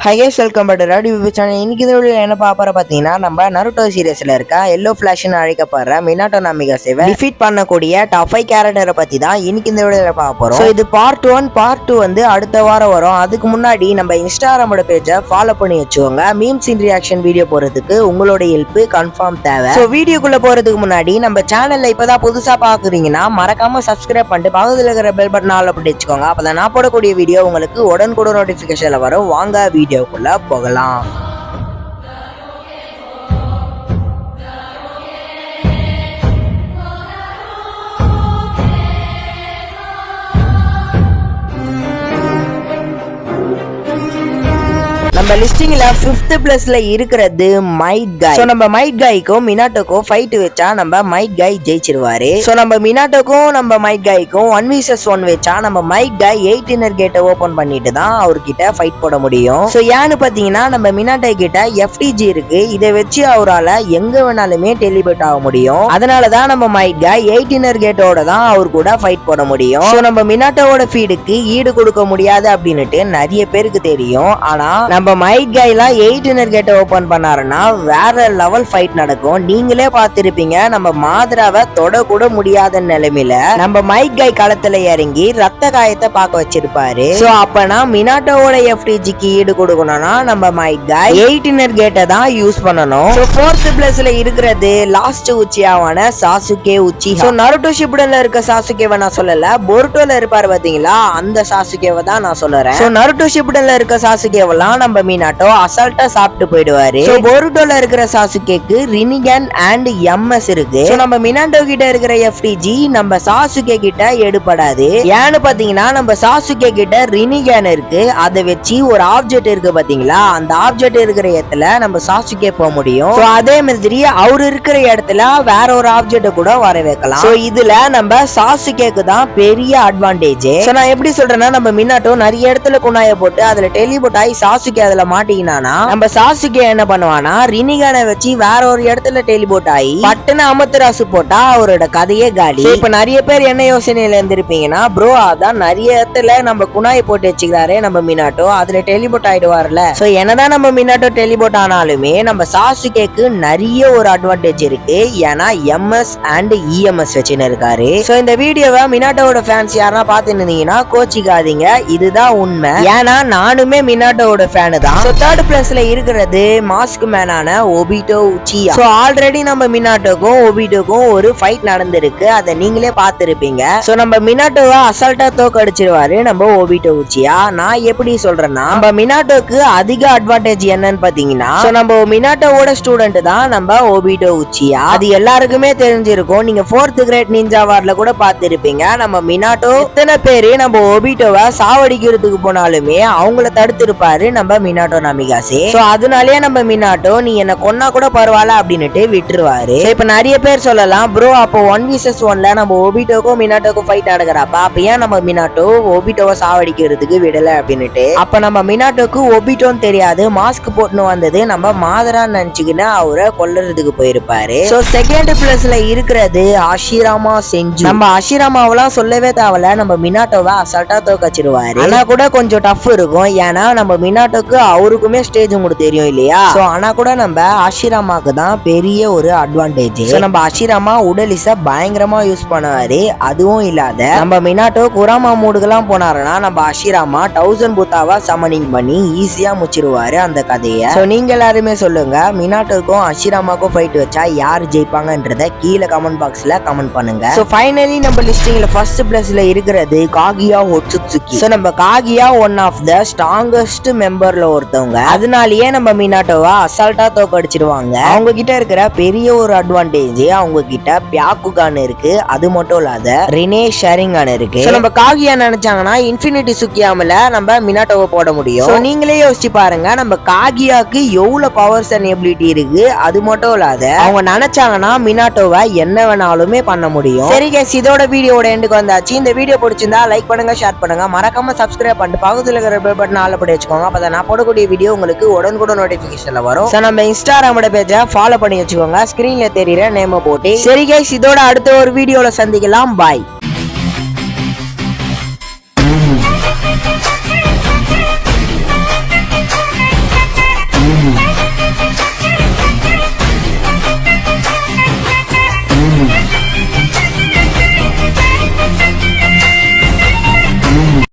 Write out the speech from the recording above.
Hi guys, welcome back to Radu channel. இன்னைக்கு இந்த வீடியோல என்ன பார்ப்பற பாத்தீங்கன்னா நம்ம நருட்டோ சீரிஸ்ல இருக்க எல்லோ ஃபிளாஷ்னு அழைக்கப்படுற மினாட்டோ நாமிகாசேவை டிஃபீட் பண்ணக்கூடிய டாப் 5 கேரக்டரை பத்தி தான் இன்னைக்கு இந்த வீடியோல பார்க்க போறோம். சோ இது பார்ட் 1, பார்ட் 2 வந்து அடுத்த வாரம் வரும். அதுக்கு முன்னாடி நம்ம இன்ஸ்டாகிராமோட பேஜை ஃபாலோ பண்ணி வச்சுக்கோங்க. மீம்ஸ் இன் ரியாக்ஷன் வீடியோ போறதுக்கு உங்களோட ஹெல்ப் கன்ஃபார்ம் தேவை. சோ வீடியோக்குள்ள போறதுக்கு முன்னாடி நம்ம சேனல்ல இப்பதான் புதுசா பாக்குறீங்கன்னா மறக்காம சப்ஸ்கிரைப் பண்ணிட்டு பக்கத்துல இருக்கிற பெல் பட்டன் ஆல் பண்ணி வச்சுக்கோங்க. அப்பதான் நான் போடக்கூடிய வீடியோ உங்களுக்கு உடனுக்குடன் நோட்டிபிகேஷன்ல வரும். வாங்க வீடியோக்குள்ள போகலாம். நம்ம லிஸ்டிங்ல 5th பிளேஸ்ல இருக்கிறது மைட் காய். சோ நம்ம மைட் காய்க்கும் மினாட்டோக்கும் ஃபைட் வச்சா நம்ம மைட் காய் ஜெயிச்சிருவாரு. சோ நம்ம மினாட்டோக்கும் நம்ம மைட் காய்க்கும் 1vs1 வச்சா நம்ம மைட் காய் 8 இன்னர் கேட்டை ஓபன் பண்ணிட்டு தான் அவர்கிட்ட ஃபைட் போட முடியும். சோ ஏன்னு பாத்தீங்கன்னா நம்ம மினாட்டோ கிட்ட FTG இருக்கு. இதை வச்சு அவரால் எங்க வேணாலுமே டெலிபோர்ட் ஆக முடியும். அதனாலதான் நம்ம மைட் காய் 8 இன்னர் கேட்டோட தான் அவர் கூட ஃபைட் போட முடியும். சோ நம்ம மினாட்டோவோட ஃபீடுக்கு ஈடு கொடுக்க முடியாது அப்படின்னுட்டு நிறைய பேருக்கு தெரியும். ஆனா நம்ம மைட் காய்லாம் 8 இன்னர் கேட்டை ஓபன் பண்ணாருன்னா வேற லெவல் ஃபைட் நடக்கும். நீங்களே பார்த்திருப்பீங்க. நம்ம மாதராவை தொட கூட முடியாத நிலைமையில நம்ம மைட் காய் களத்துல இறங்கி ரத்த காயத்தை பார்க்க வச்சிருப்பாரு. சோ அப்பனா மினாட்டோவோட FTGக்கு ஈடு கொடுக்கணும்னா நம்ம மைட் காய் 8 இன்னர் கேட்டை தான் யூஸ் பண்ணணும். சோ 4th பிளேஸ்ல இருக்கிறது லாஸ்ட் உச்சியாவான சாசுகே உச்சி. சோ நருட்டோ ஷிப்புடன்ல இருக்க சாசுகேவை நான் சொல்லல, பொருட்டோல இருப்பாரு பாத்தீங்களா, அந்த சாசுகேவை தான் நான் சொல்றேன். சோ நருட்டோ ஷிப்புடன்ல இருக்க சாசுகேவெல்லாம் நம்ம மினாட்டோ அசால்ட்டா சாப்பிட்டு போயிடுவாரு. சோ பொருட்டோல இருக்கிற சாசுகேக்கு ரினிகன் அண்ட் MS இருக்கு. சோ நம்ம மினாட்டோ கிட்ட இருக்கிற FTG நம்ம சாசுகே கிட்ட எடுபடாது. ஏன்னு பாத்தீங்கன்னா நம்ம சாசுகே கிட்ட ரினிகன் இருக்கு. அதை வச்சு ஒரு ஆப்ஜெக்ட் இருக்கு பாத்தீங்களா, அந்த ஆப்ஜெக்ட் இருக்கிற இடத்துல நம்ம சாசுகே போக முடியும். சோ அதே மாதிரி அவர் இருக்கிற இடத்துல வேற ஒரு ஆப்ஜெக்ட் கூட வர வைக்கலாம். சோ இதுல நம்ம சாசுகேக்கு தான் பெரிய அட்வான்டேஜ். சோ நான் எப்படி சொல்றேன்னா நம்ம மினாட்டோ நிறைய இடத்துல குணாய போட்டு அதுல டெலிபோர்ட் ஆகி சாசுகே அதுல மாட்டிக்கினானா நம்ம சாசுகே என்ன பண்ணுவானா ரினிகானை வச்சு வேற ஒரு இடத்துல டெலிபோர்ட் ஆகி பட்டுன்னு அமத்தராசு போட்டா அவரோட கதையே காலி. இப்ப நிறைய பேர் என்ன யோசனையில இருந்திருப்பீங்கன்னா, ப்ரோ அதான் நிறைய இடத்துல நம்ம குணாய் போட்டு வச்சுக்கிறாரு நம்ம மினாட்டோ, அதுல டெலிபோர்ட் ஆயிடுவார்ல. சோ என்னதான் நம்ம மினாட்டோ டெலிபோர்ட் ஆனாலுமே நம்ம சாசுகேக்கு நிறைய ஒரு அட்வான்டேஜ் இருக்கு. ஏன்னா MS அண்ட் EMS வச்சுன்னு இருக்காரு. சோ இந்த வீடியோவை மினாட்டோட ஃபேன்ஸ் யாரா பாத்துன்னு இருந்தீங்கன்னா கோச்சிக்காதீங்க, இதுதான் உண்மை. ஏன்னா நானுமே மினாட்டோட ஃபேனு தான். சோ 3rd பிளேஸ்ல இருக்கிறது மாஸ்க் மேனான ஒபிட்டோ உச்சியா. சோ ஆல்ரெடி நம்ம மினாட்டோக்கும் ஒபிட்டோக்கும் ஒரு ஃபைட் நடந்திருக்கு, அதை நீங்களே பார்த்திருப்பீங்க. சோ நம்ம மினாட்டோவை அசால்ட்டா தோக்கடிச்சிருவாரு நம்ம ஒபிட்டோ உச்சியா. நான் எப்படி சொல்றேன்னா நம்ம மினாட்டோக்கு அதிக அட்வான்டேஜ் என்னன்னு பாத்தீங்கன்னா, சோ நம்ம மினாட்டோவோட ஸ்டூடெண்ட் தான் நம்ம ஒபிட்டோ உச்சியா. அது எல்லாருக்குமே தெரிஞ்சிருக்கும். நீங்க 4th கிரேட் நிஞ்சா வார்ல கூட பார்த்திருப்பீங்க. நம்ம மினாட்டோ எத்தனை பேரு நம்ம ஒபிட்டோவை சாவடிக்கிறதுக்கு போனாலுமே அவங்கள தடுத்திருப்பாரு நம்ம மினாட்டோ நாமிகாசே. சோ அதனாலேயே நம்ம மினாட்டோ நீ என்ன கொன்னா கூட பரவாயில்ல அப்படின்னுட்டு விட்டுருவாரு. இப்ப நிறைய பேர் சொல்லலாம், ப்ரோ அப்போ 1vs1ல நம்ம ஒபிட்டோக்கும் மினாட்டோக்கும் ஃபைட் நடக்கிறப்ப அப்ப ஏன் நம்ம மினாட்டோ ஒபிட்டோவை சாவடிக்கிறதுக்கு விடல அப்படின்னுட்டு. அப்ப நம்ம மினாட்டோக்கு ஒபிட்டோன்னு தெரியாது, மாஸ்க் போட்டுன்னு வந்தது நம்ம மாதரான்னு நினைச்சுக்கின்னு அவரை கொல்லுறதுக்கு போயிருப்பாரு. சோ 2nd பிளேஸ்ல இருக்கிறது அஷிராமா செஞ்சு. நம்ம அஷிராமாவெல்லாம் சொல்லவே தேவையில்ல, நம்ம மினாட்டோவை அசால்ட்டா தோக்கச்சிருவாரு. ஆனா கூட கொஞ்சம் டஃப் இருக்கும். ஏன்னா நம்ம மினாட்டோக்கு அவருக்குமே ஸ்டேஜ் உங்களுக்கு தெரியும் இல்லையா. சோ ஆனா கூட நம்ம அஷிராமாக்கு தான் பெரிய ஒரு அட்வான்டேஜ். சோ நம்ம அஷிராமா உடலிச பயங்கரமா யூஸ் பண்ணுவாரு. அதுவும் இல்லாத நம்ம மினாட்டோ குராமா மூடுக்கெல்லாம் போனாருன்னா நம்ம அஷிராமா 1000 புத்தாவா சமனிங் பண்ணி ஈஸியா முச்சிருவாரு அந்த கதையை. சோ நீங்க எல்லாருமே சொல்லுங்க, மினாட்டோக்கும் அஷிராமாக்கும் ஃபைட் வச்சா யார் ஜெயிப்பாங்கன்றத கீழே கமெண்ட் பாக்ஸ்ல கமெண்ட் பண்ணுங்க. சோ ஃபைனலி நம்ம லிஸ்டிங்ல 1st பிளேஸ்ல இருக்கிறது காகியா ஒட்சுட்சுகி. சோ நம்ம Kaguya one of the strongest மெம்பர்ல ஒருத்தவங்க. அதனாலயே நம்ம மினாட்டோவை அசால்ட்டா தோக்கடிச்சிடுவாங்க. அவங்க கிட்ட இருக்கிற பெரிய ஒரு அட்வான்டேஜ் அவங்க கிட்ட பியாக்குகான் இருக்கு. அது மட்டும் இல்லாத ரினே ஷரிங்கான் இருக்கு. நம்ம காகியா நினைச்சாங்கன்னா இன்ஃபினிட்டி சுக்கியாமல நம்ம மினாட்டோவை போட முடியும். நீங்களே யோசிச்சு பாருங்க, நம்ம காகியாக்கு எவ்வளவு பவர்ஸ் அண்ட் எபிலிட்டி இருக்கு. அது மட்டும் இல்லாத அவங்க நினைச்சாங்கன்னா மினாட்டோவை என்ன வேணாலுமே பண்ண முடியும். சரி கைஸ், இதோட வீடியோட எண்டுக்கு வந்தாச்சு. இந்த வீடியோ பிடிச்சிருந்தா லைக் பண்ணுங்க, ஷேர் பண்ணுங்க, மறக்காம சப்ஸ்கிரைப் பண்ணிட்டு பக்கத்துல இருக்கிற பெல் பட்டன் ஆல் பண்ணி வச்சுக்கோங்க. அப்பதான் நான் போடக்கூடிய வீடியோ உங்களுக்கு உடனுக்குடன் நோட்டிபிகேஷன்ல வரும். சோ நம்ம இன்ஸ்டாகிராமோட பேஜை ஃபாலோ பண்ணி வச்சுக்கோங்க. ஸ்கிரீன்ல தெரியுற நேம போட்டு. சரி கைஸ், இதோட அடுத்த ஒரு வீடியோல சந்திக்கலாம். பாய்.